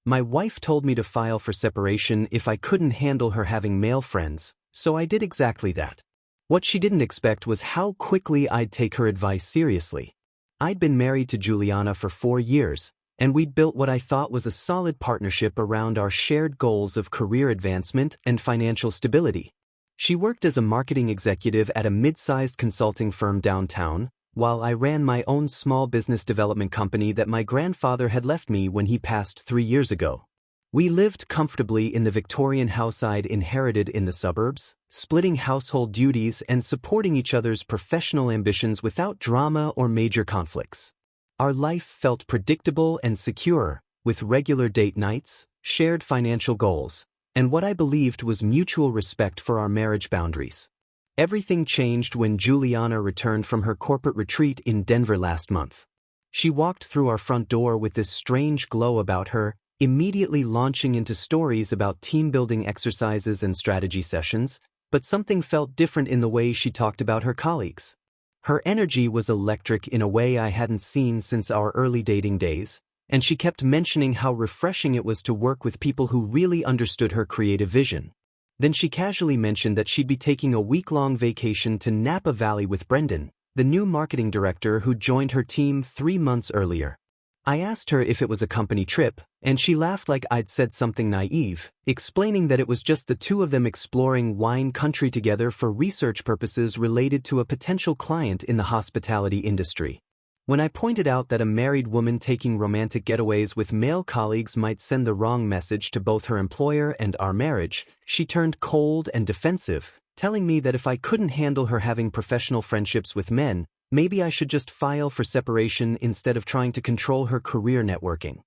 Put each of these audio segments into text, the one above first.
My wife told me to file for separation if I couldn't handle her having male friends, so I did exactly that. What she didn't expect was how quickly I'd take her advice seriously. I'd been married to Juliana for 4 years, and we'd built what I thought was a solid partnership around our shared goals of career advancement and financial stability. She worked as a marketing executive at a mid-sized consulting firm downtown, while I ran my own small business development company that my grandfather had left me when he passed 3 years ago. We lived comfortably in the Victorian house I'd inherited in the suburbs, splitting household duties and supporting each other's professional ambitions without drama or major conflicts. Our life felt predictable and secure, with regular date nights, shared financial goals, and what I believed was mutual respect for our marriage boundaries. Everything changed when Juliana returned from her corporate retreat in Denver last month. She walked through our front door with this strange glow about her, immediately launching into stories about team-building exercises and strategy sessions, but something felt different in the way she talked about her colleagues. Her energy was electric in a way I hadn't seen since our early dating days, and she kept mentioning how refreshing it was to work with people who really understood her creative vision. Then she casually mentioned that she'd be taking a week-long vacation to Napa Valley with Brendan, the new marketing director who joined her team 3 months earlier. I asked her if it was a company trip, and she laughed like I'd said something naive, explaining that it was just the two of them exploring wine country together for research purposes related to a potential client in the hospitality industry. When I pointed out that a married woman taking romantic getaways with male colleagues might send the wrong message to both her employer and our marriage, she turned cold and defensive, telling me that if I couldn't handle her having professional friendships with men, maybe I should just file for separation instead of trying to control her career networking.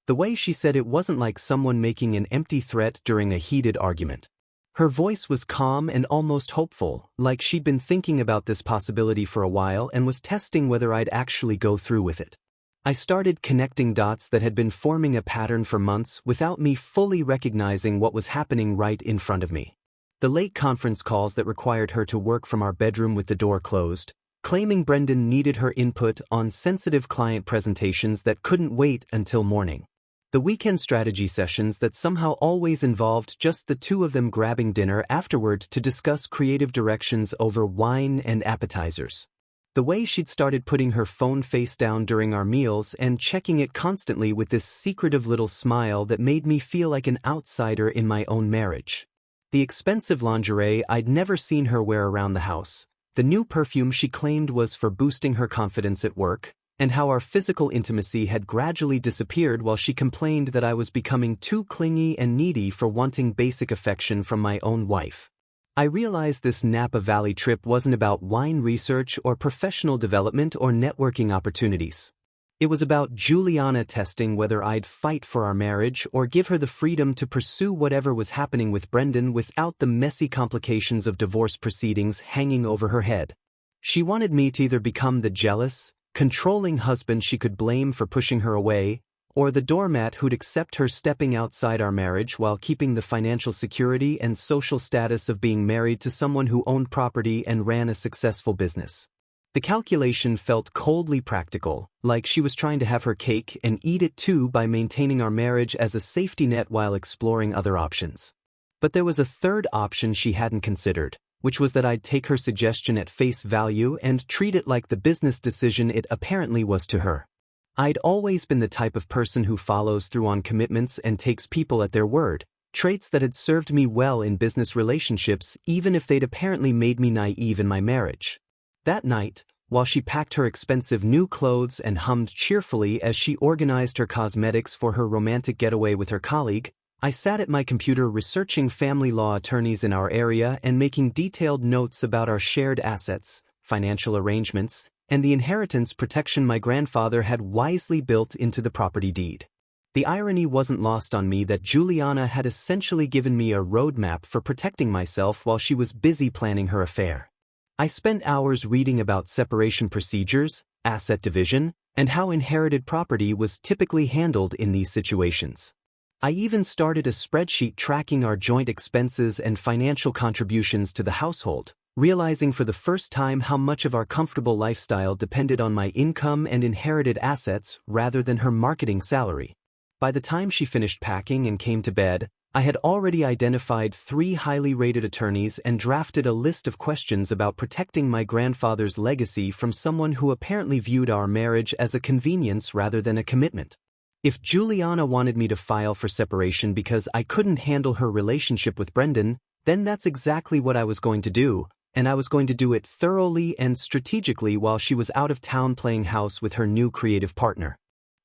The way she said it wasn't like someone making an empty threat during a heated argument. Her voice was calm and almost hopeful, like she'd been thinking about this possibility for a while and was testing whether I'd actually go through with it. I started connecting dots that had been forming a pattern for months without me fully recognizing what was happening right in front of me. The late conference calls that required her to work from our bedroom with the door closed, claiming Brendan needed her input on sensitive client presentations that couldn't wait until morning. The weekend strategy sessions that somehow always involved just the two of them grabbing dinner afterward to discuss creative directions over wine and appetizers. The way she'd started putting her phone face down during our meals and checking it constantly with this secretive little smile that made me feel like an outsider in my own marriage. The expensive lingerie I'd never seen her wear around the house, the new perfume she claimed was for boosting her confidence at work, and how our physical intimacy had gradually disappeared while she complained that I was becoming too clingy and needy for wanting basic affection from my own wife. I realized this Napa Valley trip wasn't about wine research or professional development or networking opportunities. It was about Juliana testing whether I'd fight for our marriage or give her the freedom to pursue whatever was happening with Brendan without the messy complications of divorce proceedings hanging over her head. She wanted me to either become the jealous, controlling husband she could blame for pushing her away, or the doormat who'd accept her stepping outside our marriage while keeping the financial security and social status of being married to someone who owned property and ran a successful business. The calculation felt coldly practical, like she was trying to have her cake and eat it too by maintaining our marriage as a safety net while exploring other options. But there was a third option she hadn't considered, which was that I'd take her suggestion at face value and treat it like the business decision it apparently was to her. I'd always been the type of person who follows through on commitments and takes people at their word, traits that had served me well in business relationships even if they'd apparently made me naive in my marriage. That night, while she packed her expensive new clothes and hummed cheerfully as she organized her cosmetics for her romantic getaway with her colleague, I sat at my computer researching family law attorneys in our area and making detailed notes about our shared assets, financial arrangements, and the inheritance protection my grandfather had wisely built into the property deed. The irony wasn't lost on me that Juliana had essentially given me a roadmap for protecting myself while she was busy planning her affair. I spent hours reading about separation procedures, asset division, and how inherited property was typically handled in these situations. I even started a spreadsheet tracking our joint expenses and financial contributions to the household, realizing for the first time how much of our comfortable lifestyle depended on my income and inherited assets rather than her marketing salary. By the time she finished packing and came to bed, I had already identified 3 highly rated attorneys and drafted a list of questions about protecting my grandfather's legacy from someone who apparently viewed our marriage as a convenience rather than a commitment. If Juliana wanted me to file for separation because I couldn't handle her relationship with Brendan, then that's exactly what I was going to do, and I was going to do it thoroughly and strategically while she was out of town playing house with her new creative partner.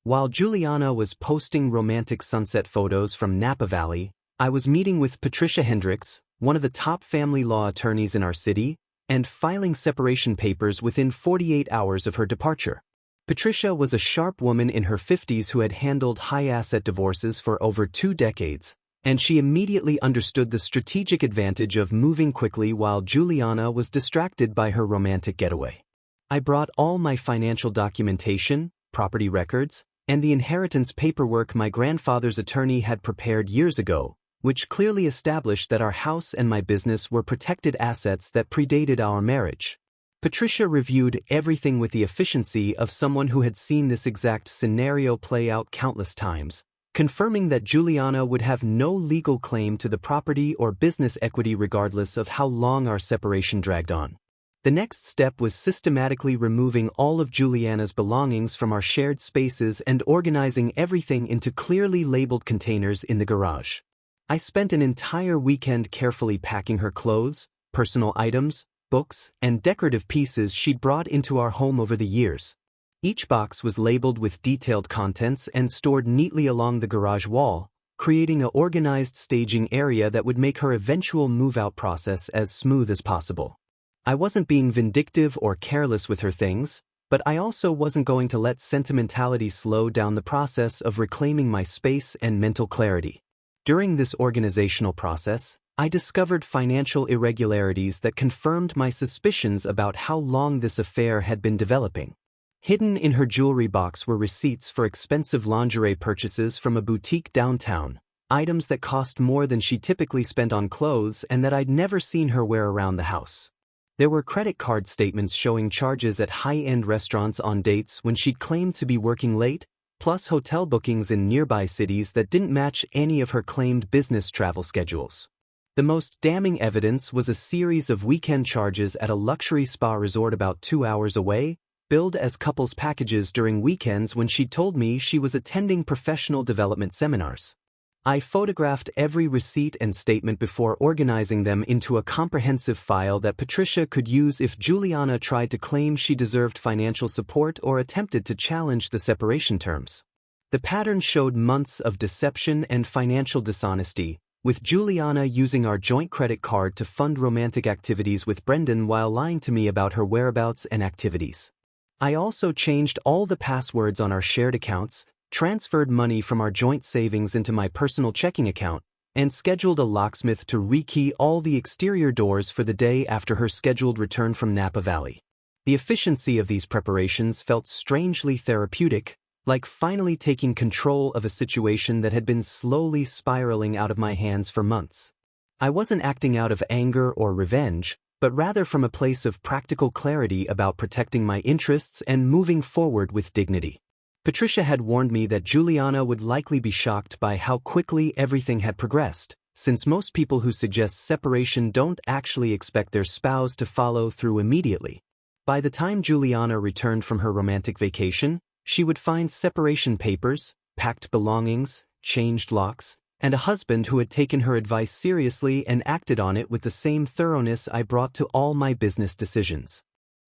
While Juliana was posting romantic sunset photos from Napa Valley, I was meeting with Patricia Hendricks, one of the top family law attorneys in our city, and filing separation papers within 48 hours of her departure. Patricia was a sharp woman in her 50s who had handled high-asset divorces for over 2 decades, and she immediately understood the strategic advantage of moving quickly while Juliana was distracted by her romantic getaway. I brought all my financial documentation, property records, and the inheritance paperwork my grandfather's attorney had prepared years ago, which clearly established that our house and my business were protected assets that predated our marriage. Patricia reviewed everything with the efficiency of someone who had seen this exact scenario play out countless times, confirming that Juliana would have no legal claim to the property or business equity regardless of how long our separation dragged on. The next step was systematically removing all of Juliana's belongings from our shared spaces and organizing everything into clearly labeled containers in the garage. I spent an entire weekend carefully packing her clothes, personal items, books, and decorative pieces she'd brought into our home over the years. Each box was labeled with detailed contents and stored neatly along the garage wall, creating an organized staging area that would make her eventual move-out process as smooth as possible. I wasn't being vindictive or careless with her things, but I also wasn't going to let sentimentality slow down the process of reclaiming my space and mental clarity. During this organizational process, I discovered financial irregularities that confirmed my suspicions about how long this affair had been developing. Hidden in her jewelry box were receipts for expensive lingerie purchases from a boutique downtown, items that cost more than she typically spent on clothes and that I'd never seen her wear around the house. There were credit card statements showing charges at high-end restaurants on dates when she'd claimed to be working late, plus hotel bookings in nearby cities that didn't match any of her claimed business travel schedules. The most damning evidence was a series of weekend charges at a luxury spa resort about 2 hours away, billed as couples packages during weekends when she told me she was attending professional development seminars. I photographed every receipt and statement before organizing them into a comprehensive file that Patricia could use if Juliana tried to claim she deserved financial support or attempted to challenge the separation terms. The pattern showed months of deception and financial dishonesty, with Juliana using our joint credit card to fund romantic activities with Brendan while lying to me about her whereabouts and activities. I also changed all the passwords on our shared accounts, transferred money from our joint savings into my personal checking account, and scheduled a locksmith to rekey all the exterior doors for the day after her scheduled return from Napa Valley. The efficiency of these preparations felt strangely therapeutic, like finally taking control of a situation that had been slowly spiraling out of my hands for months. I wasn't acting out of anger or revenge, but rather from a place of practical clarity about protecting my interests and moving forward with dignity. Patricia had warned me that Juliana would likely be shocked by how quickly everything had progressed, since most people who suggest separation don't actually expect their spouse to follow through immediately. By the time Juliana returned from her romantic vacation, she would find separation papers, packed belongings, changed locks, and a husband who had taken her advice seriously and acted on it with the same thoroughness I brought to all my business decisions.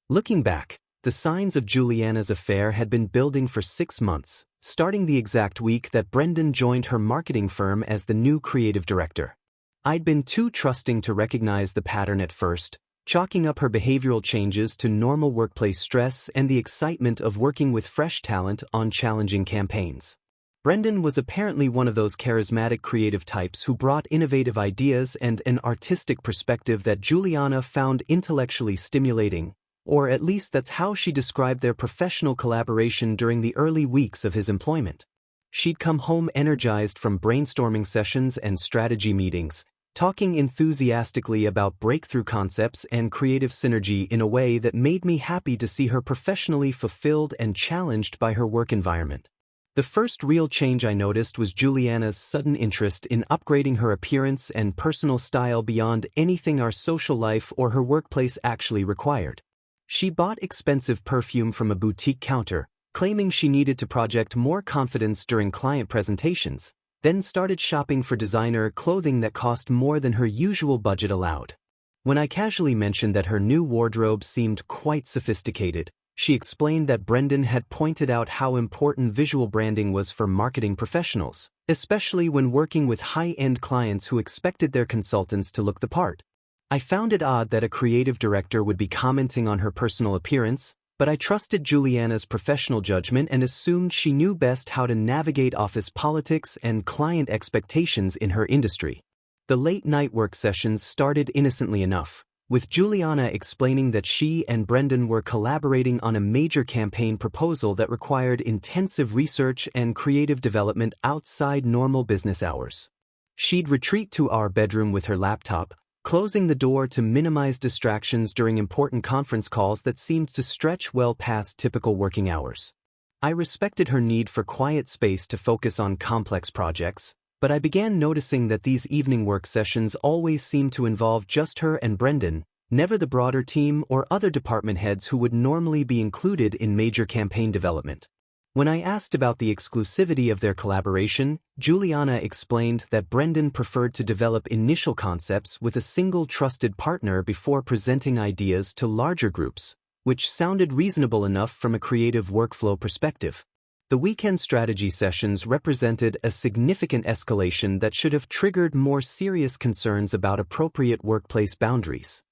Looking back, the signs of Juliana's affair had been building for 6 months, starting the exact week that Brendan joined her marketing firm as the new creative director. I'd been too trusting to recognize the pattern at first, chalking up her behavioral changes to normal workplace stress and the excitement of working with fresh talent on challenging campaigns. Brendan was apparently one of those charismatic creative types who brought innovative ideas and an artistic perspective that Juliana found intellectually stimulating, or at least that's how she described their professional collaboration during the early weeks of his employment. She'd come home energized from brainstorming sessions and strategy meetings, talking enthusiastically about breakthrough concepts and creative synergy in a way that made me happy to see her professionally fulfilled and challenged by her work environment. The first real change I noticed was Juliana's sudden interest in upgrading her appearance and personal style beyond anything our social life or her workplace actually required. She bought expensive perfume from a boutique counter, claiming she needed to project more confidence during client presentations, then started shopping for designer clothing that cost more than her usual budget allowed. When I casually mentioned that her new wardrobe seemed quite sophisticated, she explained that Brendan had pointed out how important visual branding was for marketing professionals, especially when working with high-end clients who expected their consultants to look the part. I found it odd that a creative director would be commenting on her personal appearance, but I trusted Juliana's professional judgment and assumed she knew best how to navigate office politics and client expectations in her industry. The late-night work sessions started innocently enough, with Juliana explaining that she and Brendan were collaborating on a major campaign proposal that required intensive research and creative development outside normal business hours. She'd retreat to our bedroom with her laptop, closing the door to minimize distractions during important conference calls that seemed to stretch well past typical working hours. I respected her need for quiet space to focus on complex projects, but I began noticing that these evening work sessions always seemed to involve just her and Brendan, never the broader team or other department heads who would normally be included in major campaign development. When I asked about the exclusivity of their collaboration, Juliana explained that Brendan preferred to develop initial concepts with a single trusted partner before presenting ideas to larger groups, which sounded reasonable enough from a creative workflow perspective. The weekend strategy sessions represented a significant escalation that should have triggered more serious concerns about appropriate workplace boundaries.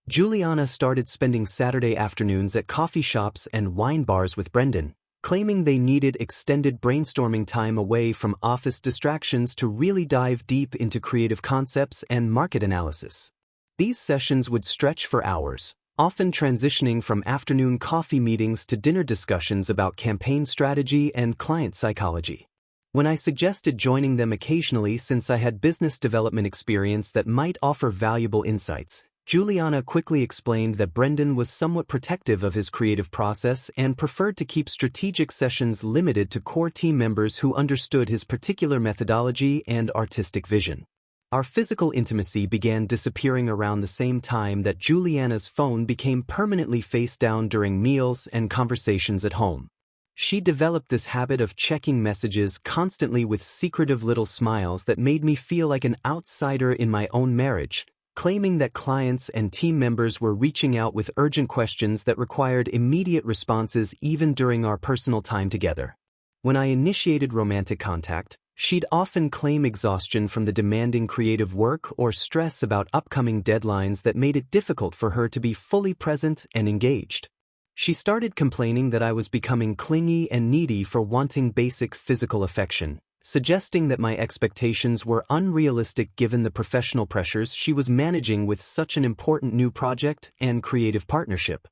Juliana started spending Saturday afternoons at coffee shops and wine bars with Brendan, claiming they needed extended brainstorming time away from office distractions to really dive deep into creative concepts and market analysis. These sessions would stretch for hours, often transitioning from afternoon coffee meetings to dinner discussions about campaign strategy and client psychology. When I suggested joining them occasionally since I had business development experience that might offer valuable insights, Juliana quickly explained that Brendan was somewhat protective of his creative process and preferred to keep strategic sessions limited to core team members who understood his particular methodology and artistic vision. Our physical intimacy began disappearing around the same time that Juliana's phone became permanently face down during meals and conversations at home. She developed this habit of checking messages constantly with secretive little smiles that made me feel like an outsider in my own marriage, claiming that clients and team members were reaching out with urgent questions that required immediate responses even during our personal time together. When I initiated romantic contact, she'd often claim exhaustion from the demanding creative work or stress about upcoming deadlines that made it difficult for her to be fully present and engaged. She started complaining that I was becoming clingy and needy for wanting basic physical affection, suggesting that my expectations were unrealistic given the professional pressures she was managing with such an important new project and creative partnership.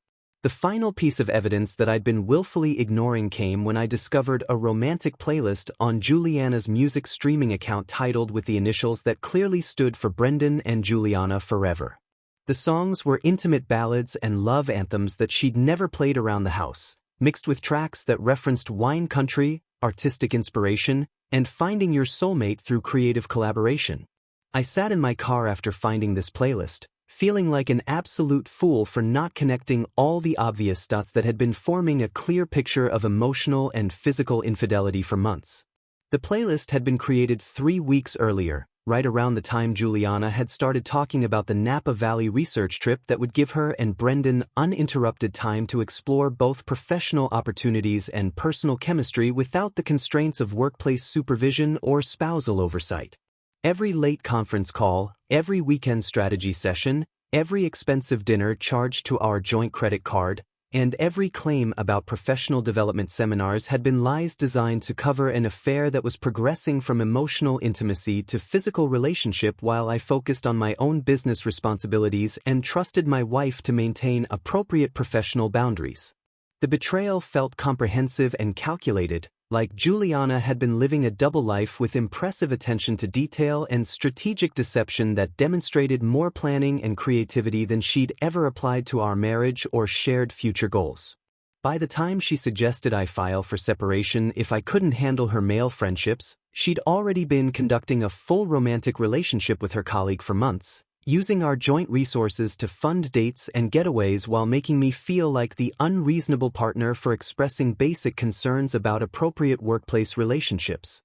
The final piece of evidence that I'd been willfully ignoring came when I discovered a romantic playlist on Juliana's music streaming account titled with the initials that clearly stood for Brendan and Juliana forever. The songs were intimate ballads and love anthems that she'd never played around the house, mixed with tracks that referenced wine country, artistic inspiration, and finding your soulmate through creative collaboration. I sat in my car after finding this playlist, feeling like an absolute fool for not connecting all the obvious dots that had been forming a clear picture of emotional and physical infidelity for months. The playlist had been created 3 weeks earlier, right around the time Juliana had started talking about the Napa Valley research trip that would give her and Brendan uninterrupted time to explore both professional opportunities and personal chemistry without the constraints of workplace supervision or spousal oversight. Every late conference call, every weekend strategy session, every expensive dinner charged to our joint credit card, and every claim about professional development seminars had been lies designed to cover an affair that was progressing from emotional intimacy to physical relationship while I focused on my own business responsibilities and trusted my wife to maintain appropriate professional boundaries. The betrayal felt comprehensive and calculated, like Juliana had been living a double life with impressive attention to detail and strategic deception that demonstrated more planning and creativity than she'd ever applied to our marriage or shared future goals. By the time she suggested I file for separation if I couldn't handle her male friendships, she'd already been conducting a full romantic relationship with her colleague for months, using our joint resources to fund dates and getaways while making me feel like the unreasonable partner for expressing basic concerns about appropriate workplace relationships.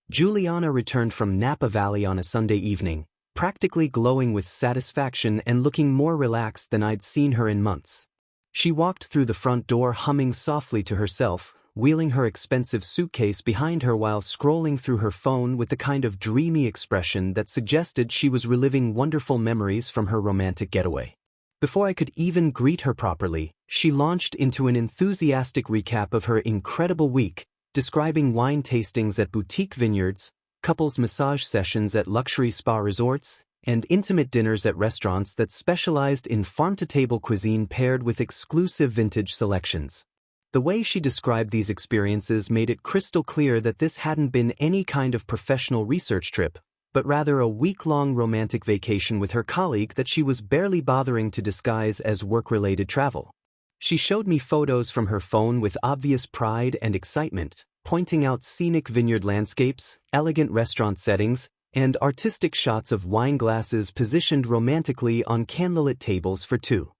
Juliana returned from Napa Valley on a Sunday evening, practically glowing with satisfaction and looking more relaxed than I'd seen her in months. She walked through the front door humming softly to herself, wheeling her expensive suitcase behind her while scrolling through her phone with the kind of dreamy expression that suggested she was reliving wonderful memories from her romantic getaway. Before I could even greet her properly, she launched into an enthusiastic recap of her incredible week, describing wine tastings at boutique vineyards, couples massage sessions at luxury spa resorts, and intimate dinners at restaurants that specialized in farm-to-table cuisine paired with exclusive vintage selections. The way she described these experiences made it crystal clear that this hadn't been any kind of professional research trip, but rather a week-long romantic vacation with her colleague that she was barely bothering to disguise as work-related travel. She showed me photos from her phone with obvious pride and excitement, pointing out scenic vineyard landscapes, elegant restaurant settings, and artistic shots of wine glasses positioned romantically on candlelit tables for two.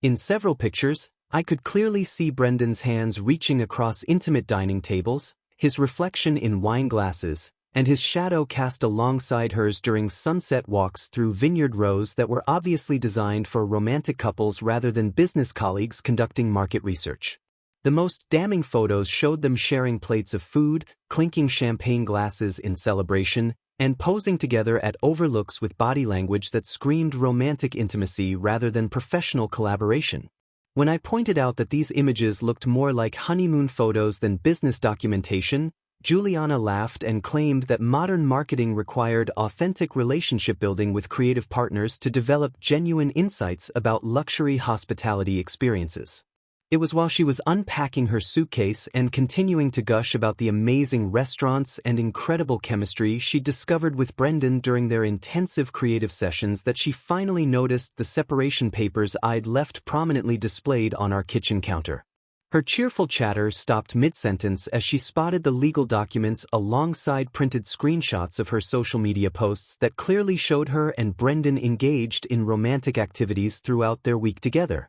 In several pictures, I could clearly see Brendan's hands reaching across intimate dining tables, his reflection in wine glasses, and his shadow cast alongside hers during sunset walks through vineyard rows that were obviously designed for romantic couples rather than business colleagues conducting market research. The most damning photos showed them sharing plates of food, clinking champagne glasses in celebration, and posing together at overlooks with body language that screamed romantic intimacy rather than professional collaboration. When I pointed out that these images looked more like honeymoon photos than business documentation, Juliana laughed and claimed that modern marketing required authentic relationship building with creative partners to develop genuine insights about luxury hospitality experiences. It was while she was unpacking her suitcase and continuing to gush about the amazing restaurants and incredible chemistry she discovered with Brendan during their intensive creative sessions that she finally noticed the separation papers I'd left prominently displayed on our kitchen counter. Her cheerful chatter stopped mid-sentence as she spotted the legal documents alongside printed screenshots of her social media posts that clearly showed her and Brendan engaged in romantic activities throughout their week together.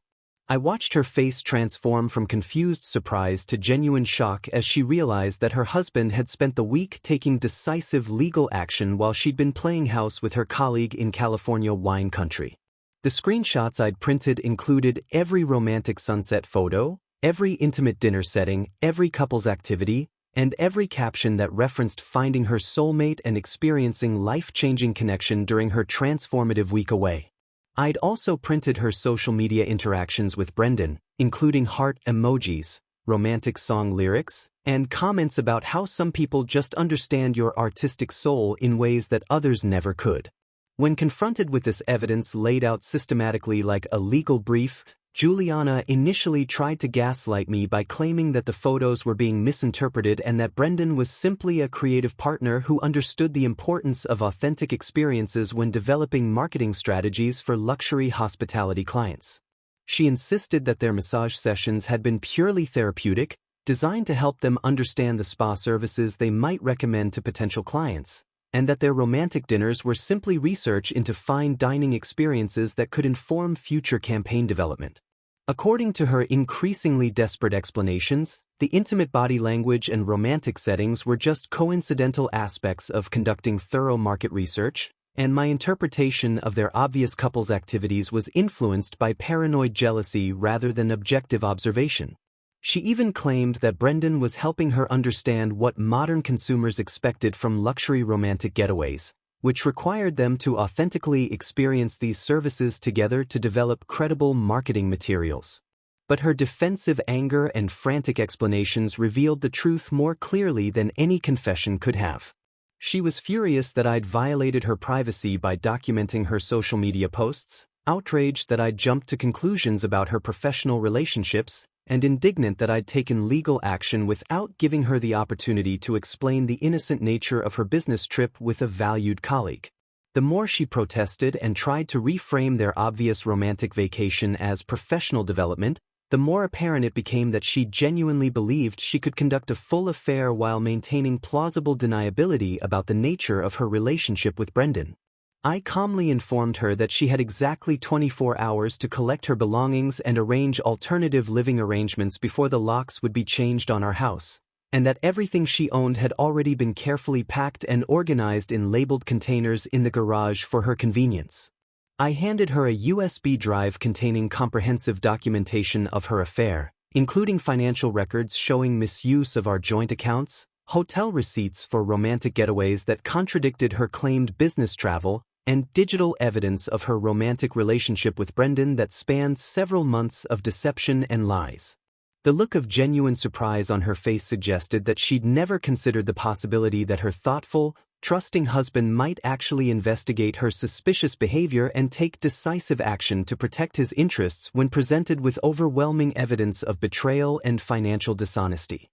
I watched her face transform from confused surprise to genuine shock as she realized that her husband had spent the week taking decisive legal action while she'd been playing house with her colleague in California wine country. The screenshots I'd printed included every romantic sunset photo, every intimate dinner setting, every couple's activity, and every caption that referenced finding her soulmate and experiencing life-changing connection during her transformative week away. I'd also printed her social media interactions with Brendan, including heart emojis, romantic song lyrics, and comments about how some people just understand your artistic soul in ways that others never could. When confronted with this evidence laid out systematically like a legal brief, Juliana initially tried to gaslight me by claiming that the photos were being misinterpreted and that Brendan was simply a creative partner who understood the importance of authentic experiences when developing marketing strategies for luxury hospitality clients. She insisted that their massage sessions had been purely therapeutic, designed to help them understand the spa services they might recommend to potential clients, and that their romantic dinners were simply research into fine dining experiences that could inform future campaign development. According to her increasingly desperate explanations, the intimate body language and romantic settings were just coincidental aspects of conducting thorough market research, and my interpretation of their obvious couples activities was influenced by paranoid jealousy rather than objective observation. She even claimed that Brendan was helping her understand what modern consumers expected from luxury romantic getaways, which required them to authentically experience these services together to develop credible marketing materials. But her defensive anger and frantic explanations revealed the truth more clearly than any confession could have. She was furious that I'd violated her privacy by documenting her social media posts, outraged that I'd jumped to conclusions about her professional relationships, and indignant that I'd taken legal action without giving her the opportunity to explain the innocent nature of her business trip with a valued colleague. The more she protested and tried to reframe their obvious romantic vacation as professional development, the more apparent it became that she genuinely believed she could conduct a full affair while maintaining plausible deniability about the nature of her relationship with Brendan. I calmly informed her that she had exactly 24 hours to collect her belongings and arrange alternative living arrangements before the locks would be changed on our house, and that everything she owned had already been carefully packed and organized in labeled containers in the garage for her convenience. I handed her a USB drive containing comprehensive documentation of her affair, including financial records showing misuse of our joint accounts, hotel receipts for romantic getaways that contradicted her claimed business travel, and digital evidence of her romantic relationship with Brendan that spanned several months of deception and lies. The look of genuine surprise on her face suggested that she'd never considered the possibility that her thoughtful, trusting husband might actually investigate her suspicious behavior and take decisive action to protect his interests when presented with overwhelming evidence of betrayal and financial dishonesty.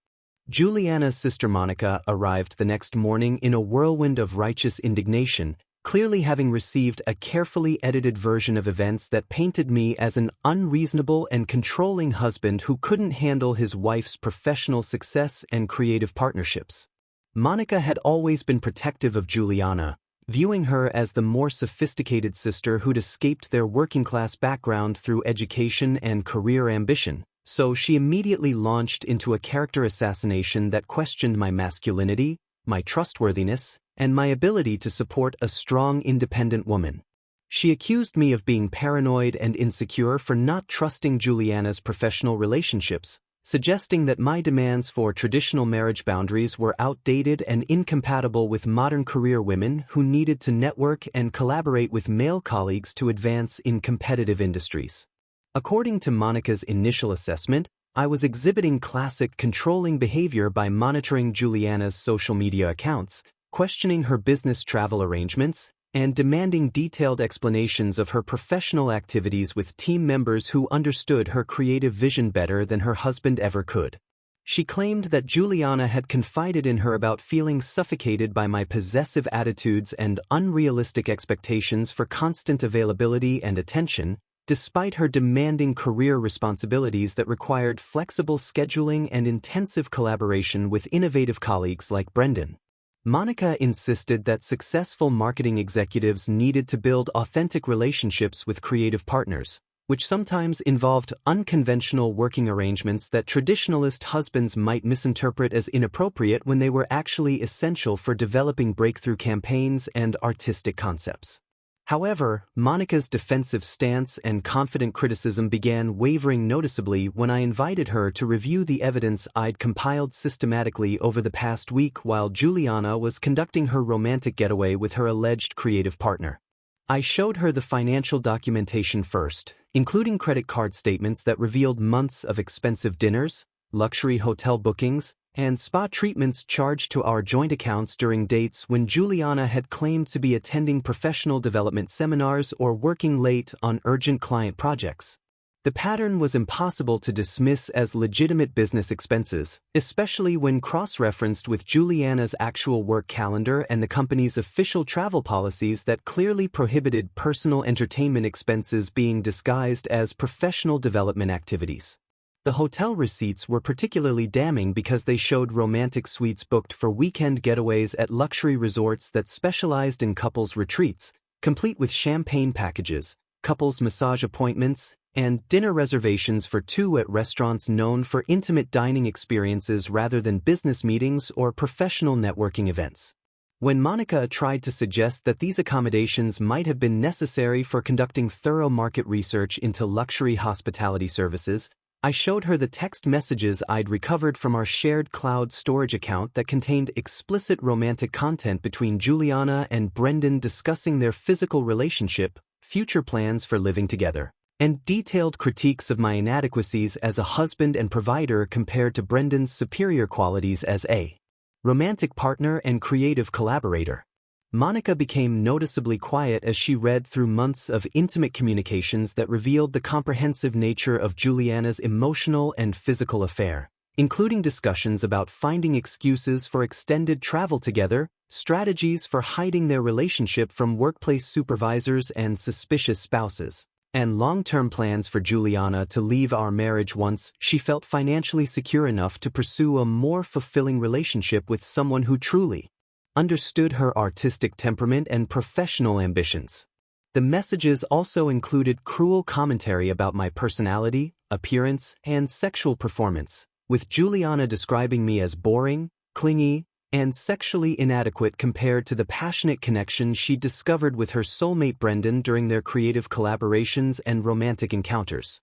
Juliana's sister Monica arrived the next morning in a whirlwind of righteous indignation, clearly having received a carefully edited version of events that painted me as an unreasonable and controlling husband who couldn't handle his wife's professional success and creative partnerships. Monica had always been protective of Juliana, viewing her as the more sophisticated sister who'd escaped their working-class background through education and career ambition, so she immediately launched into a character assassination that questioned my masculinity, my trustworthiness, and my ability to support a strong, independent woman. She accused me of being paranoid and insecure for not trusting Juliana's professional relationships, suggesting that my demands for traditional marriage boundaries were outdated and incompatible with modern career women who needed to network and collaborate with male colleagues to advance in competitive industries. According to Monica's initial assessment, I was exhibiting classic controlling behavior by monitoring Juliana's social media accounts, questioning her business travel arrangements, and demanding detailed explanations of her professional activities with team members who understood her creative vision better than her husband ever could. She claimed that Juliana had confided in her about feeling suffocated by my possessive attitudes and unrealistic expectations for constant availability and attention, despite her demanding career responsibilities that required flexible scheduling and intensive collaboration with innovative colleagues like Brendan. Monica insisted that successful marketing executives needed to build authentic relationships with creative partners, which sometimes involved unconventional working arrangements that traditionalist husbands might misinterpret as inappropriate when they were actually essential for developing breakthrough campaigns and artistic concepts. However, Monica's defensive stance and confident criticism began wavering noticeably when I invited her to review the evidence I'd compiled systematically over the past week while Juliana was conducting her romantic getaway with her alleged creative partner. I showed her the financial documentation first, including credit card statements that revealed months of expensive dinners, luxury hotel bookings, and spa treatments charged to our joint accounts during dates when Juliana had claimed to be attending professional development seminars or working late on urgent client projects. The pattern was impossible to dismiss as legitimate business expenses, especially when cross-referenced with Juliana's actual work calendar and the company's official travel policies that clearly prohibited personal entertainment expenses being disguised as professional development activities. The hotel receipts were particularly damning because they showed romantic suites booked for weekend getaways at luxury resorts that specialized in couples retreats, complete with champagne packages, couples massage appointments, and dinner reservations for two at restaurants known for intimate dining experiences rather than business meetings or professional networking events. When Monica tried to suggest that these accommodations might have been necessary for conducting thorough market research into luxury hospitality services, I showed her the text messages I'd recovered from our shared cloud storage account that contained explicit romantic content between Juliana and Brendan discussing their physical relationship, future plans for living together, and detailed critiques of my inadequacies as a husband and provider compared to Brendan's superior qualities as a romantic partner and creative collaborator. Monica became noticeably quiet as she read through months of intimate communications that revealed the comprehensive nature of Juliana's emotional and physical affair, including discussions about finding excuses for extended travel together, strategies for hiding their relationship from workplace supervisors and suspicious spouses, and long-term plans for Juliana to leave our marriage once she felt financially secure enough to pursue a more fulfilling relationship with someone who truly understood her artistic temperament and professional ambitions. The messages also included cruel commentary about my personality, appearance, and sexual performance, with Juliana describing me as boring, clingy, and sexually inadequate compared to the passionate connection she discovered with her soulmate Brendan during their creative collaborations and romantic encounters.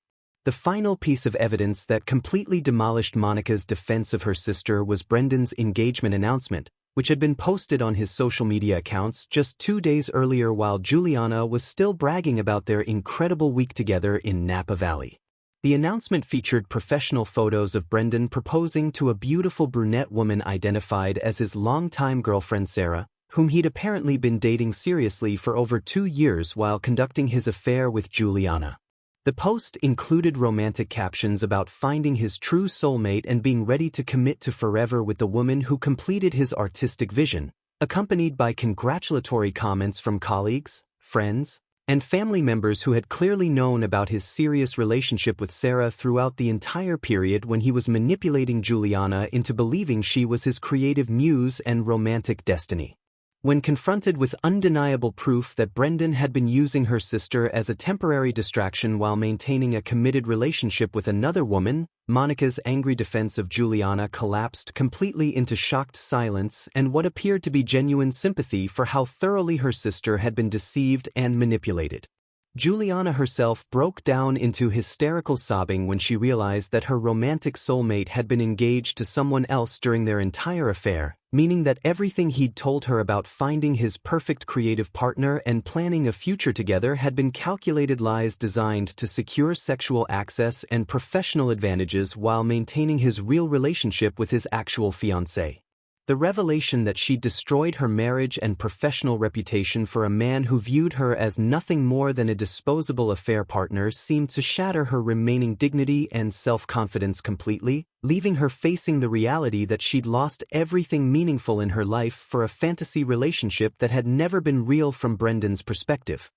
The final piece of evidence that completely demolished Monica's defense of her sister was Brendan's engagement announcement, which had been posted on his social media accounts just 2 days earlier while Juliana was still bragging about their incredible week together in Napa Valley. The announcement featured professional photos of Brendan proposing to a beautiful brunette woman identified as his longtime girlfriend Sarah, whom he'd apparently been dating seriously for over 2 years while conducting his affair with Juliana. The post included romantic captions about finding his true soulmate and being ready to commit to forever with the woman who completed his artistic vision, accompanied by congratulatory comments from colleagues, friends, and family members who had clearly known about his serious relationship with Sarah throughout the entire period when he was manipulating Juliana into believing she was his creative muse and romantic destiny. When confronted with undeniable proof that Brendan had been using her sister as a temporary distraction while maintaining a committed relationship with another woman, Monica's angry defense of Juliana collapsed completely into shocked silence and what appeared to be genuine sympathy for how thoroughly her sister had been deceived and manipulated. Juliana herself broke down into hysterical sobbing when she realized that her romantic soulmate had been engaged to someone else during their entire affair, meaning that everything he'd told her about finding his perfect creative partner and planning a future together had been calculated lies designed to secure sexual access and professional advantages while maintaining his real relationship with his actual fiancé. The revelation that she'd destroyed her marriage and professional reputation for a man who viewed her as nothing more than a disposable affair partner seemed to shatter her remaining dignity and self-confidence completely, leaving her facing the reality that she'd lost everything meaningful in her life for a fantasy relationship that had never been real from Brendan's perspective.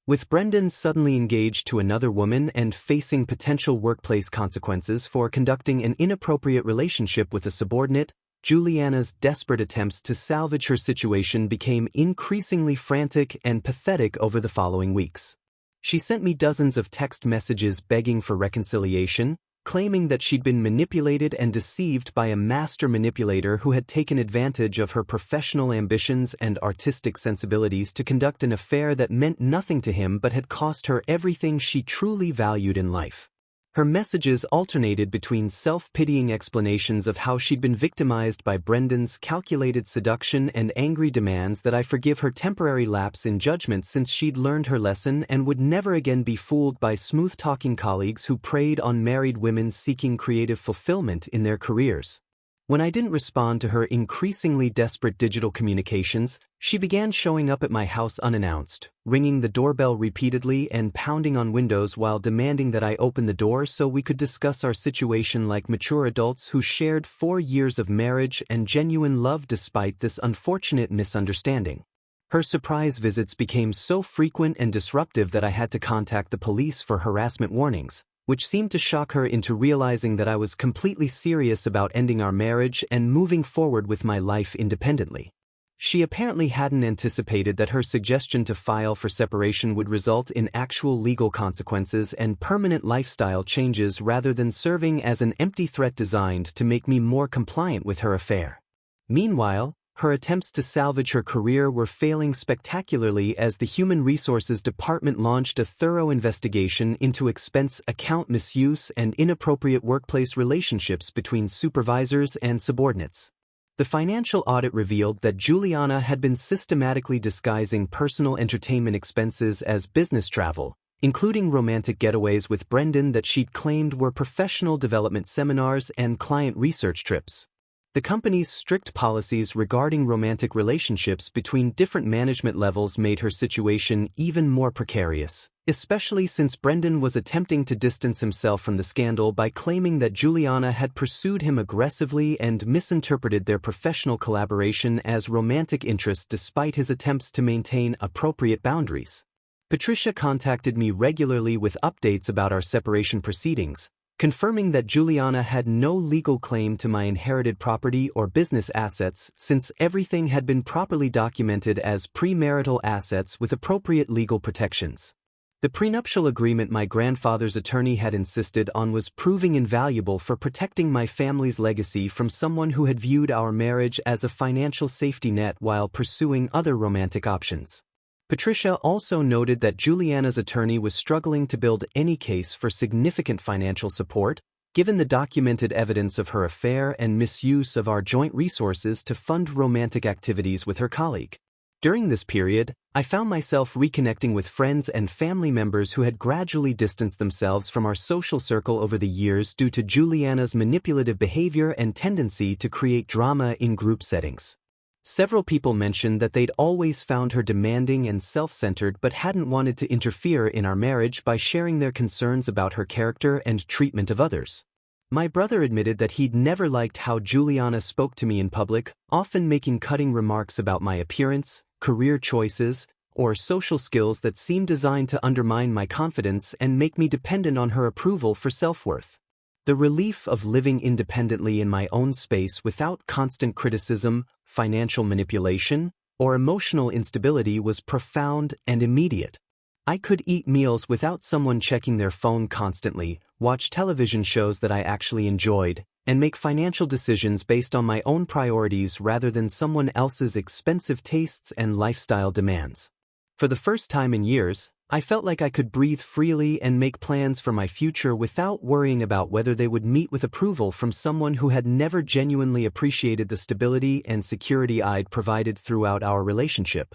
With Brendan suddenly engaged to another woman and facing potential workplace consequences for conducting an inappropriate relationship with a subordinate, Juliana's desperate attempts to salvage her situation became increasingly frantic and pathetic over the following weeks. She sent me dozens of text messages begging for reconciliation, claiming that she'd been manipulated and deceived by a master manipulator who had taken advantage of her professional ambitions and artistic sensibilities to conduct an affair that meant nothing to him but had cost her everything she truly valued in life. Her messages alternated between self-pitying explanations of how she'd been victimized by Brendan's calculated seduction and angry demands that I forgive her temporary lapse in judgment since she'd learned her lesson and would never again be fooled by smooth-talking colleagues who preyed on married women seeking creative fulfillment in their careers. When I didn't respond to her increasingly desperate digital communications, she began showing up at my house unannounced, ringing the doorbell repeatedly and pounding on windows while demanding that I open the door so we could discuss our situation like mature adults who shared 4 years of marriage and genuine love despite this unfortunate misunderstanding. Her surprise visits became so frequent and disruptive that I had to contact the police for harassment warnings, which seemed to shock her into realizing that I was completely serious about ending our marriage and moving forward with my life independently. She apparently hadn't anticipated that her suggestion to file for separation would result in actual legal consequences and permanent lifestyle changes rather than serving as an empty threat designed to make me more compliant with her affair. Meanwhile, her attempts to salvage her career were failing spectacularly as the Human Resources Department launched a thorough investigation into expense account misuse and inappropriate workplace relationships between supervisors and subordinates. The financial audit revealed that Juliana had been systematically disguising personal entertainment expenses as business travel, including romantic getaways with Brendan that she'd claimed were professional development seminars and client research trips. The company's strict policies regarding romantic relationships between different management levels made her situation even more precarious, especially since Brendan was attempting to distance himself from the scandal by claiming that Juliana had pursued him aggressively and misinterpreted their professional collaboration as romantic interest despite his attempts to maintain appropriate boundaries. Patricia contacted me regularly with updates about our separation proceedings, confirming that Juliana had no legal claim to my inherited property or business assets since everything had been properly documented as premarital assets with appropriate legal protections. The prenuptial agreement my grandfather's attorney had insisted on was proving invaluable for protecting my family's legacy from someone who had viewed our marriage as a financial safety net while pursuing other romantic options. Patricia also noted that Juliana's attorney was struggling to build any case for significant financial support, given the documented evidence of her affair and misuse of our joint resources to fund romantic activities with her colleague. During this period, I found myself reconnecting with friends and family members who had gradually distanced themselves from our social circle over the years due to Juliana's manipulative behavior and tendency to create drama in group settings. Several people mentioned that they'd always found her demanding and self-centered but hadn't wanted to interfere in our marriage by sharing their concerns about her character and treatment of others. My brother admitted that he'd never liked how Juliana spoke to me in public, often making cutting remarks about my appearance, career choices, or social skills that seemed designed to undermine my confidence and make me dependent on her approval for self-worth. The relief of living independently in my own space without constant criticism, financial manipulation, or emotional instability was profound and immediate. I could eat meals without someone checking their phone constantly, watch television shows that I actually enjoyed, and make financial decisions based on my own priorities rather than someone else's expensive tastes and lifestyle demands. For the first time in years, I felt like I could breathe freely and make plans for my future without worrying about whether they would meet with approval from someone who had never genuinely appreciated the stability and security I'd provided throughout our relationship.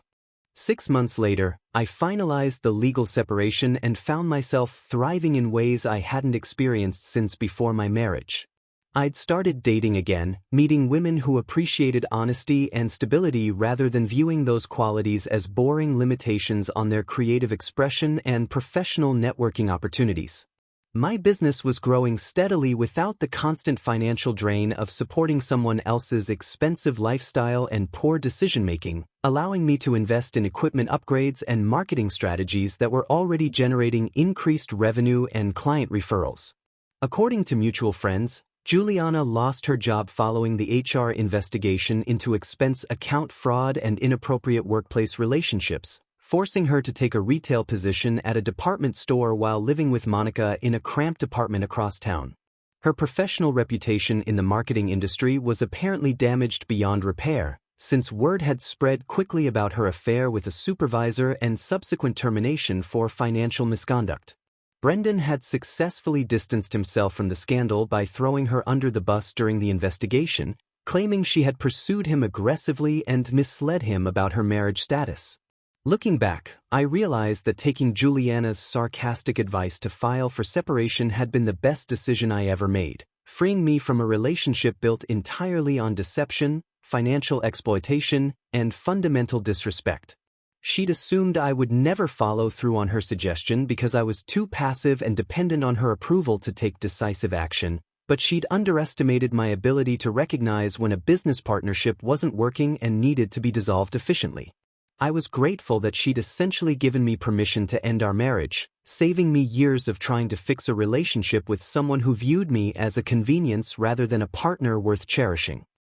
6 months later, I finalized the legal separation and found myself thriving in ways I hadn't experienced since before my marriage. I'd started dating again, meeting women who appreciated honesty and stability rather than viewing those qualities as boring limitations on their creative expression and professional networking opportunities. My business was growing steadily without the constant financial drain of supporting someone else's expensive lifestyle and poor decision-making, allowing me to invest in equipment upgrades and marketing strategies that were already generating increased revenue and client referrals. According to mutual friends, Juliana lost her job following the HR investigation into expense account fraud and inappropriate workplace relationships, forcing her to take a retail position at a department store while living with Monica in a cramped apartment across town. Her professional reputation in the marketing industry was apparently damaged beyond repair, since word had spread quickly about her affair with a supervisor and subsequent termination for financial misconduct. Brendan had successfully distanced himself from the scandal by throwing her under the bus during the investigation, claiming she had pursued him aggressively and misled him about her marriage status. Looking back, I realized that taking Juliana's sarcastic advice to file for separation had been the best decision I ever made, freeing me from a relationship built entirely on deception, financial exploitation, and fundamental disrespect. She'd assumed I would never follow through on her suggestion because I was too passive and dependent on her approval to take decisive action, but she'd underestimated my ability to recognize when a business partnership wasn't working and needed to be dissolved efficiently. I was grateful that she'd essentially given me permission to end our marriage, saving me years of trying to fix a relationship with someone who viewed me as a convenience rather than a partner worth cherishing.